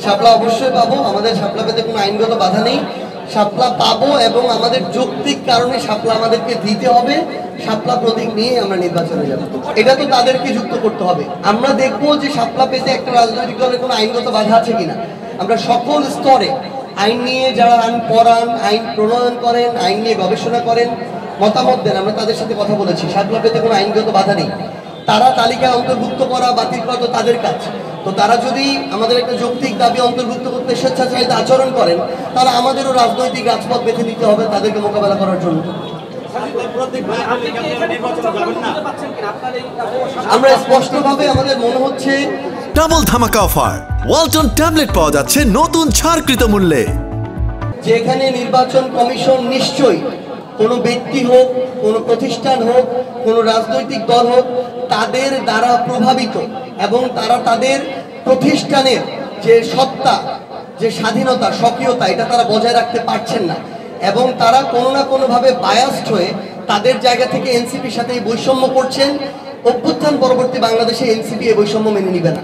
শাপলা অবশ্যই পাবো, আমাদের শাপলা পেতে কোনো আইনগত বাধা নেই। শাপলা পাবো এবং আমাদের যৌক্তিক কারণে শাপলা আমাদেরকে দিতে হবে। শাপলা প্রতীক নিয়ে আমরা নির্বাচনে যাব, এটা তো তাদেরকে যুক্ত করতে হবে। আমরা দেখবো যে শাপলা পেতে একটা রাজনৈতিক দলের কোনো আইনগত বাধা আছে কিনা। আমরা সকল স্তরে আইন নিয়ে যারা আইন পড়ান, আইন প্রণয়ন করেন, আইন নিয়ে গবেষণা করেন, মতামত দেন, আমরা তাদের সাথে কথা বলেছি। শাপলা পেতে কোনো আইনগত বাধা নেই। তারা তালিকায় অন্তর্ভুক্ত করা বাতিল করা তো তাদের কাজ। তো তারা যদি আমাদের একটা যৌক্তিক দাবি অন্তর্ভুক্ত করতে স্বেচ্ছাচারিতা আচরণ করেন, তাহলে আমাদেরও রাজনৈতিক রাজপথ বেছে নিতে হবে তাদেরকে মোকাবেলা করার জন্য। আমরা স্পষ্টভাবে আমাদের মনে হচ্ছে ডাবল ধামাকা অফার, ওয়ালটন ট্যাবলেট পাওয়া যাচ্ছে নতুন ছাড়কৃত মূল্যে। যেখানে নির্বাচন কমিশন নিশ্চয়ই কোনো ব্যক্তি হোক, কোনো প্রতিষ্ঠান হোক, কোনো রাজনৈতিক দল হোক, তাদের দ্বারা প্রভাবিত এবং তারা তাদের প্রতিষ্ঠানের যে সত্তা, যে স্বাধীনতা, স্বকীয়তা, এটা তারা বজায় রাখতে পারছেন না এবং তারা কোনো না কোনোভাবে বায়াসড হয়ে তাদের জায়গা থেকে এনসিপির সাথে বৈষম্য করছেন। অভ্যুত্থান পরবর্তী বাংলাদেশে এনসিপি এই বৈষম্য মেনে নিবে না।